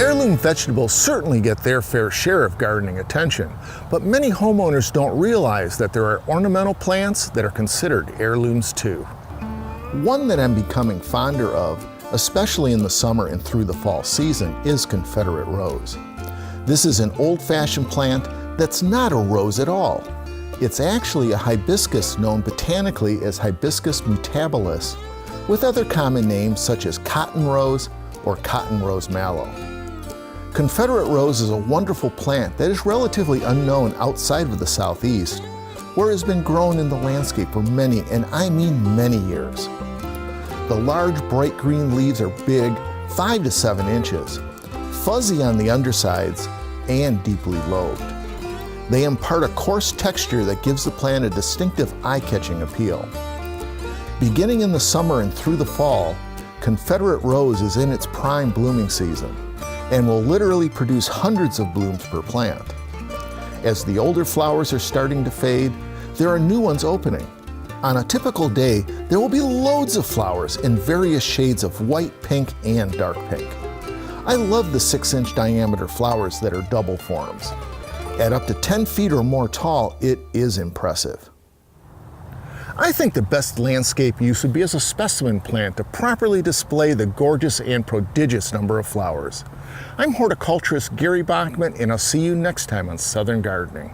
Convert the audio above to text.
Heirloom vegetables certainly get their fair share of gardening attention, but many homeowners don't realize that there are ornamental plants that are considered heirlooms too. One that I'm becoming fonder of, especially in the summer and through the fall season, is Confederate Rose. This is an old-fashioned plant that's not a rose at all. It's actually a hibiscus known botanically as Hibiscus mutabilis, with other common names such as cotton rose or cotton rosemallow. Confederate Rose is a wonderful plant that is relatively unknown outside of the Southeast, where it has been grown in the landscape for many, and I mean many years. The large bright green leaves are big, 5 to 7 inches, fuzzy on the undersides, and deeply lobed. They impart a coarse texture that gives the plant a distinctive eye-catching appeal. Beginning in the summer and through the fall, Confederate Rose is in its prime blooming season and will literally produce hundreds of blooms per plant. As the older flowers are starting to fade, there are new ones opening. On a typical day, there will be loads of flowers in various shades of white, pink, and dark pink. I love the 6-inch diameter flowers that are double forms. At up to 10 feet or more tall, it is impressive. I think the best landscape use would be as a specimen plant to properly display the gorgeous and prodigious number of flowers. I'm horticulturist Gary Bachman, and I'll see you next time on Southern Gardening.